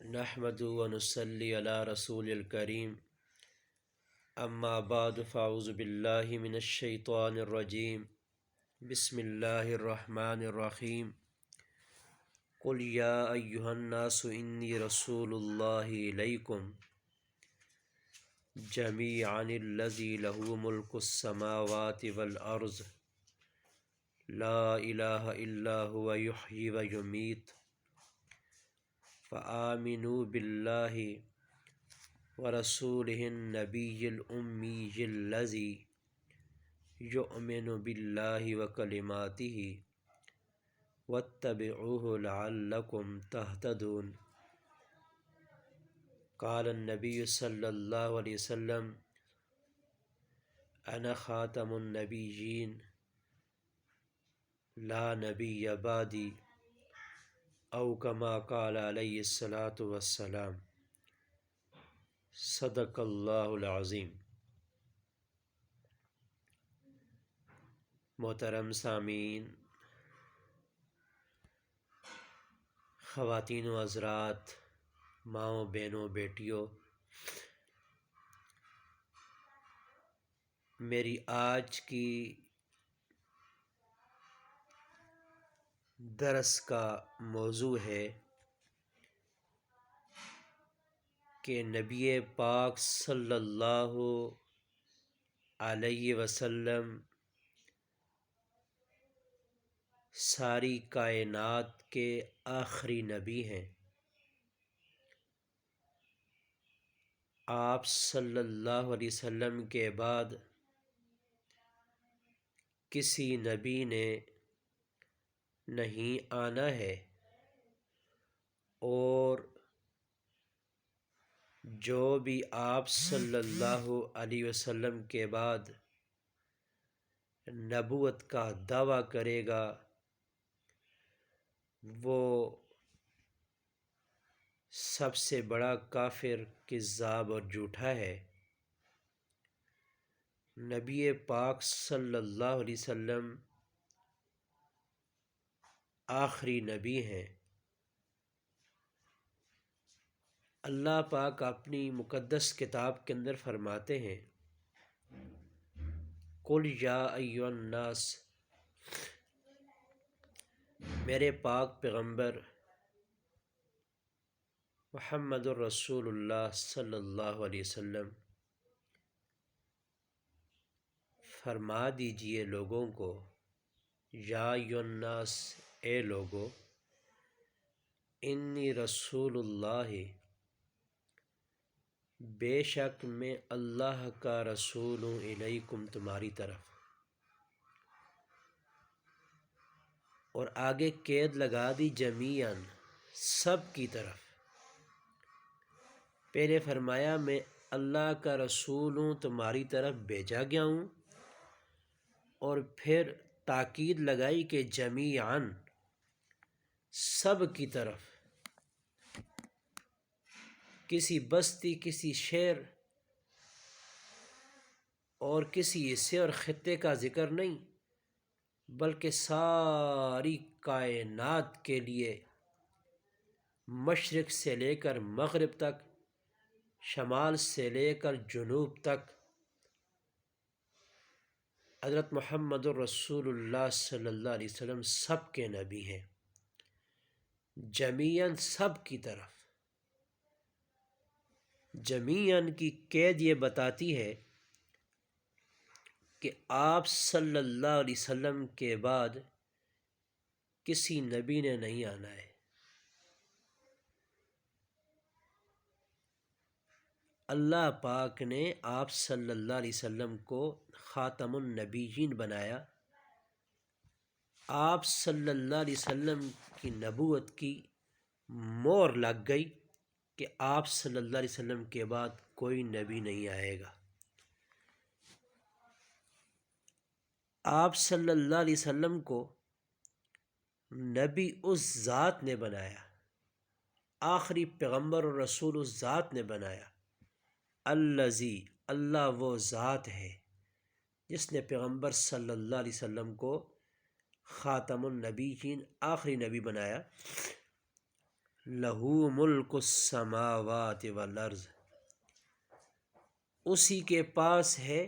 نحمد و نصلی علی رسول الکریم اما بعد فاعوذ باللہ من الشیطان الرجیم بسم اللہ الرحمن الرحیم قل یا ایہا الناس انی رسول اللہ الیکم جمیعا الذی لہ ملک السماوات والارض لا الہ الا هو یحیی و یمیت فآمنوا باللہ ورسولہ النبی الأمی الذی یؤمن باللہ وکلماتہ واتبعوہ لعلکم تہتدون۔ قال النبی صلی اللہ علیہ وسلم انا خاتم النبیین لا نبی بعدی او کما قال علیہ الصلاۃ والسلام۔ صدق اللہ العظیم۔ محترم سامعین، خواتین و حضرات، ماؤں بہنوں بیٹیوں، میری آج کی درس کا موضوع ہے کہ نبی پاک صلی اللہ علیہ وسلم ساری کائنات کے آخری نبی ہیں۔ آپ صلی اللہ علیہ وسلم کے بعد کسی نبی نے نہیں آنا ہے، اور جو بھی آپ صلی اللہ علیہ وسلم کے بعد نبوت کا دعویٰ کرے گا وہ سب سے بڑا کافر، کذاب اور جھوٹا ہے۔ نبی پاک صلی اللہ علیہ وسلم آخری نبی ہیں۔ اللہ پاک اپنی مقدس کتاب کے اندر فرماتے ہیں قل یا ایھا الناس، میرے پاک پیغمبر محمد الرسول اللہ صلی اللہ علیہ وسلم فرما دیجئے لوگوں کو، یا ایھا الناس، اے لوگو، انی رسول اللہ، بے شک میں اللہ کا رسول ہوں، الیکم، تمہاری طرف۔ اور آگے قید لگا دی، جمیعاً، سب کی طرف۔ پہلے فرمایا میں اللہ کا رسول ہوں، تمہاری طرف بھیجا گیا ہوں، اور پھر تاکید لگائی کہ جمیعاً، سب کی طرف۔ کسی بستی، کسی شہر اور کسی حصے اور خطے کا ذکر نہیں، بلکہ ساری کائنات کے لیے، مشرق سے لے کر مغرب تک، شمال سے لے کر جنوب تک، حضرت محمد الرسول اللہ صلی اللہ علیہ وسلم سب کے نبی ہیں، جمیعاً، سب کی طرف۔ جمیعاً کی قید یہ بتاتی ہے کہ آپ صلی اللہ علیہ وسلم کے بعد کسی نبی نے نہیں آنا ہے۔ اللہ پاک نے آپ صلی اللہ علیہ وسلم کو خاتم النبیین بنایا۔ آپ صلی اللہ علیہ وسلم کی نبوت کی مہر لگ گئی کہ آپ صلی اللہ علیہ وسلم کے بعد کوئی نبی نہیں آئے گا۔ آپ صلی اللہ علیہ وسلم کو نبی اس ذات نے بنایا، آخری پیغمبر اور رسول اس ذات نے بنایا، الذی، اللہ وہ ذات ہے جس نے پیغمبر صلی اللہ علیہ وسلم کو خاتم النبیین، آخری نبی بنایا۔ لہو ملک السماوات والارض، اسی کے پاس ہے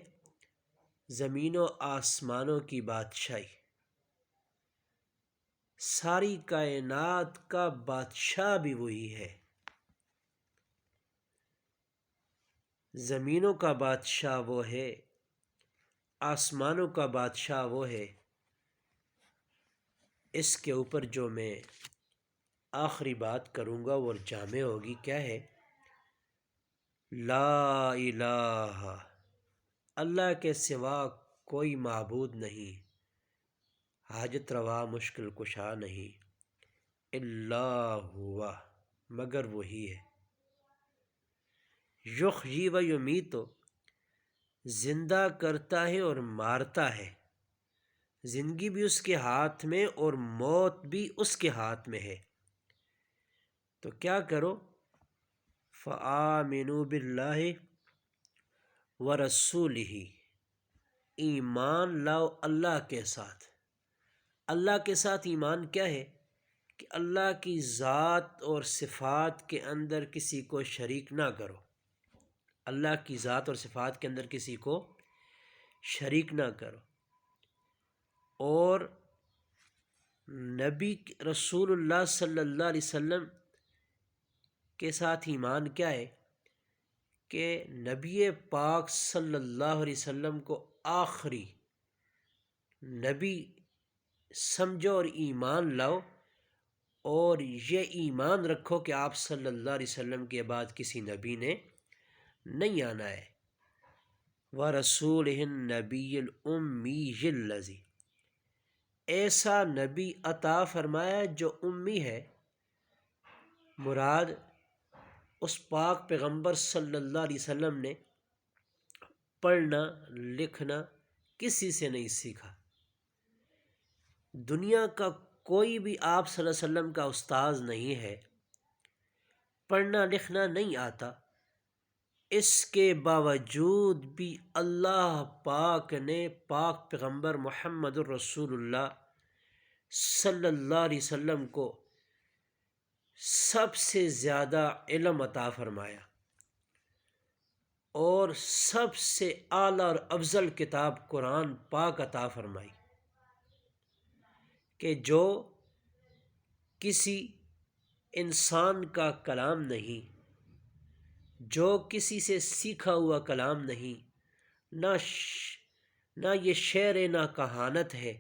زمین و آسمانوں کی بادشاہی، ساری کائنات کا بادشاہ بھی وہی ہے، زمینوں کا بادشاہ وہ ہے، آسمانوں کا بادشاہ وہ ہے۔ اس کے اوپر جو میں آخری بات کروں گا وہ جامع ہوگی، کیا ہے؟ لا الہ، اللہ کے سوا کوئی معبود نہیں، حاجت روا مشکل کشا نہیں، الا ہوا، مگر وہی ہے، یحیی و یمیت، زندہ کرتا ہے اور مارتا ہے، زندگی بھی اس کے ہاتھ میں اور موت بھی اس کے ہاتھ میں ہے۔ تو کیا کرو؟ فآمنوا باللہ ورسولہ، ایمان لاؤ اللہ کے ساتھ۔ اللہ کے ساتھ ایمان کیا ہے؟ کہ اللہ کی ذات اور صفات کے اندر کسی کو شریک نہ کرو، اللہ کی ذات اور صفات کے اندر کسی کو شریک نہ کرو، اور نبی رسول اللہ صلی اللہ علیہ وسلم کے ساتھ ایمان کیا ہے؟ کہ نبی پاک صلی اللہ علیہ وسلم کو آخری نبی سمجھو اور ایمان لاؤ، اور یہ ایمان رکھو کہ آپ صلی اللہ علیہ وسلم کے بعد کسی نبی نے نہیں آنا ہے۔ وَرَسُولِهِ النَّبِيِّ الْأُمِّيِّ الَّذِي، ایسا نبی عطا فرمایا جو امی ہے، مراد اس پاک پیغمبر صلی اللہ علیہ وسلم نے پڑھنا لکھنا کسی سے نہیں سیکھا، دنیا کا کوئی بھی آپ صلی اللہ علیہ وسلم کا استاذ نہیں ہے، پڑھنا لکھنا نہیں آتا، اس کے باوجود بھی اللہ پاک نے پاک پیغمبر محمد الرسول اللہ صلی اللہ علیہ وسلم کو سب سے زیادہ علم عطا فرمایا، اور سب سے اعلیٰ اور افضل کتاب قرآن پاک عطا فرمائی، کہ جو کسی انسان کا کلام نہیں، جو کسی سے سیکھا ہوا کلام نہیں، نہ یہ شعر نہ کہانت ہے،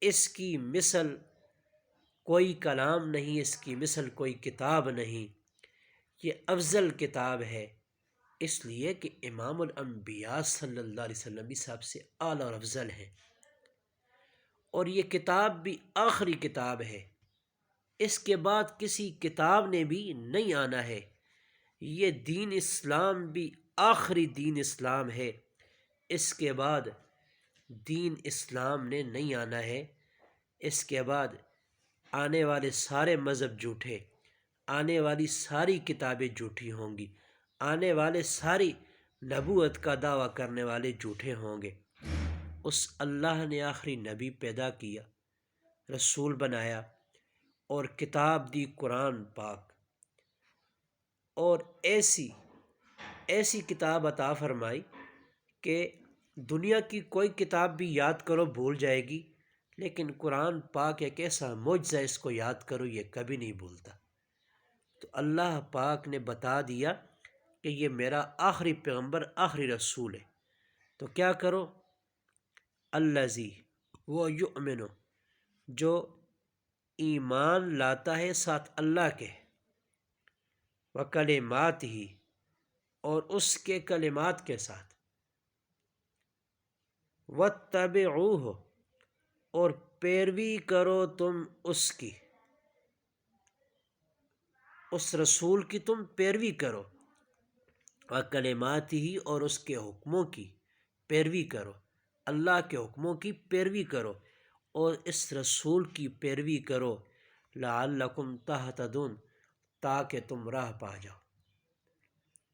اس کی مثل کوئی کلام نہیں، اس کی مثل کوئی کتاب نہیں، یہ افضل کتاب ہے، اس لیے کہ امام الانبیاء صلی اللہ علیہ وسلم بھی سب سے اعلیٰ اور افضل ہیں، اور یہ کتاب بھی آخری کتاب ہے، اس کے بعد کسی کتاب نے بھی نہیں آنا ہے، یہ دین اسلام بھی آخری دین اسلام ہے، اس کے بعد دین اسلام نے نہیں آنا ہے، اس کے بعد آنے والے سارے مذہب جھوٹے، آنے والی ساری کتابیں جھوٹی ہوں گی، آنے والے ساری نبوت کا دعویٰ کرنے والے جھوٹے ہوں گے۔ اس اللہ نے آخری نبی پیدا کیا، رسول بنایا، اور کتاب دی قرآن پاک، اور ایسی کتاب عطا فرمائی کہ دنیا کی کوئی کتاب بھی یاد کرو بھول جائے گی، لیکن قرآن پاک ایک ایسا معجزہ، اس کو یاد کرو یہ کبھی نہیں بھولتا۔ تو اللہ پاک نے بتا دیا کہ یہ میرا آخری پیغمبر آخری رسول ہے، تو کیا کرو؟ الذی، وہ یؤمنو، جو ایمان لاتا ہے ساتھ اللہ کے، وکلمات ہی، اور اس کے کلمات کے ساتھ، واتبعوہ، اور پیروی کرو تم اس کی، اس رسول کی تم پیروی کرو، وکلمات ہی، اور اس کے حکموں کی پیروی کرو، اللہ کے حکموں کی پیروی کرو، اور اس رسول کی پیروی کرو، لعلکم تہتدون، تاکہ تم راہ پا جاؤ۔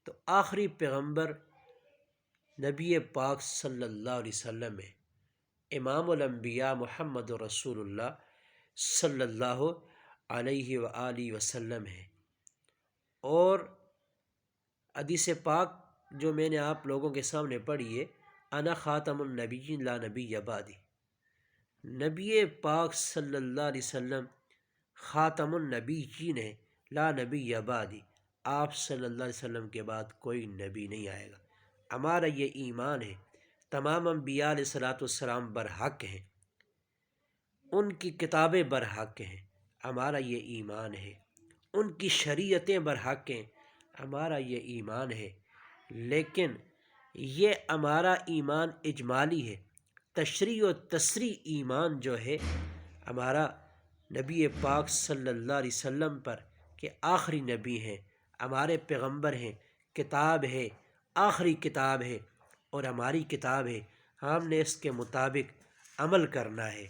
تو آخری پیغمبر نبی پاک صلی اللہ علیہ وسلم ہے، امام الانبیاء محمد رسول اللہ صلی اللہ علیہ وآلہ وسلم ہے۔ اور حدیث پاک جو میں نے آپ لوگوں کے سامنے پڑھی ہے، انا خاتم النبیین لا نبی بعدی، نبی پاک صلی اللہ علیہ وسلم خاتم النبیین ہے، لا نبی بعدی، آپ صلی اللہ علیہ وسلم کے بعد کوئی نبی نہیں آئے گا۔ ہمارا یہ ایمان ہے، تمام انبیاء علیہ الصلوۃ والسلام برحق ہیں، ان کی کتابیں برحق ہیں، ہمارا یہ ایمان ہے، ان کی شریعتیں برحق ہیں، ہمارا یہ ایمان ہے۔ لیکن یہ ہمارا ایمان اجمالی ہے، تشریح و تصریح ایمان جو ہے ہمارا نبی پاک صلی اللہ علیہ وسلم پر کہ آخری نبی ہیں، ہمارے پیغمبر ہیں، کتاب ہے، آخری کتاب ہے اور ہماری کتاب ہے، ہم نے اس کے مطابق عمل کرنا ہے۔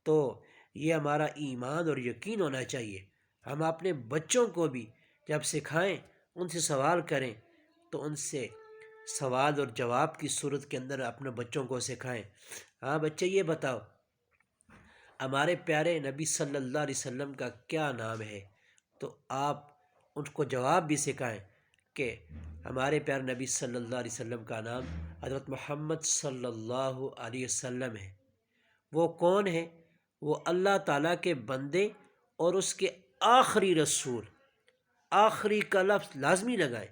تو یہ ہمارا ایمان اور یقین ہونا چاہیے۔ ہم اپنے بچوں کو بھی جب سکھائیں، ان سے سوال کریں تو ان سے سوال اور جواب کی صورت کے اندر اپنے بچوں کو سکھائیں۔ ہاں بچے یہ بتاؤ ہمارے پیارے نبی صلی اللہ علیہ وسلم کا کیا نام ہے، تو آپ ان کو جواب بھی سکھائیں کہ ہمارے پیارے نبی صلی اللہ علیہ وسلم کا نام حضرت محمد صلی اللہ علیہ وسلم ہے۔ وہ کون ہے؟ وہ اللہ تعالیٰ کے بندے اور اس کے آخری رسول، آخری کا لفظ لازمی لگائیں،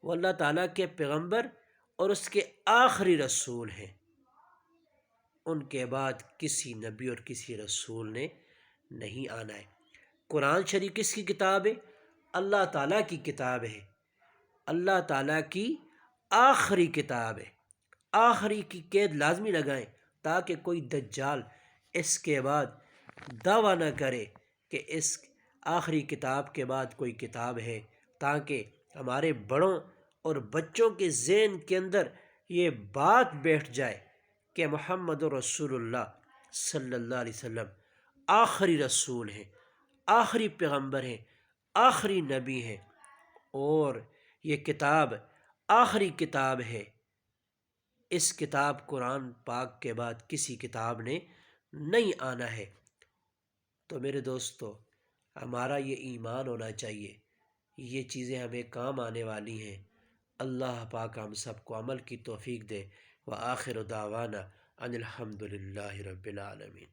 وہ اللہ تعالیٰ کے پیغمبر اور اس کے آخری رسول ہیں۔ ان کے بعد کسی نبی اور کسی رسول نے نہیں آنا ہے۔ قرآن شریف کس کی کتاب ہے؟ اللہ تعالیٰ کی کتاب ہے، اللہ تعالیٰ کی آخری کتاب ہے۔ آخری کی قید لازمی لگائیں تاکہ کوئی دجال اس کے بعد دعویٰ نہ کرے کہ اس آخری کتاب کے بعد کوئی کتاب ہے، تاکہ ہمارے بڑوں اور بچوں کے ذہن کے اندر یہ بات بیٹھ جائے کہ محمد رسول اللہ صلی اللہ علیہ وسلم آخری رسول ہیں، آخری پیغمبر ہیں، آخری نبی ہیں، اور یہ کتاب آخری کتاب ہے۔ اس کتاب قرآن پاک کے بعد کسی کتاب نے نہیں آنا ہے۔ تو میرے دوستو، ہمارا یہ ایمان ہونا چاہیے، یہ چیزیں ہمیں کام آنے والی ہیں۔ اللہ پاک ہم سب کو عمل کی توفیق دے۔ وآخر دعوانا ان الحمد للہ رب العالمین۔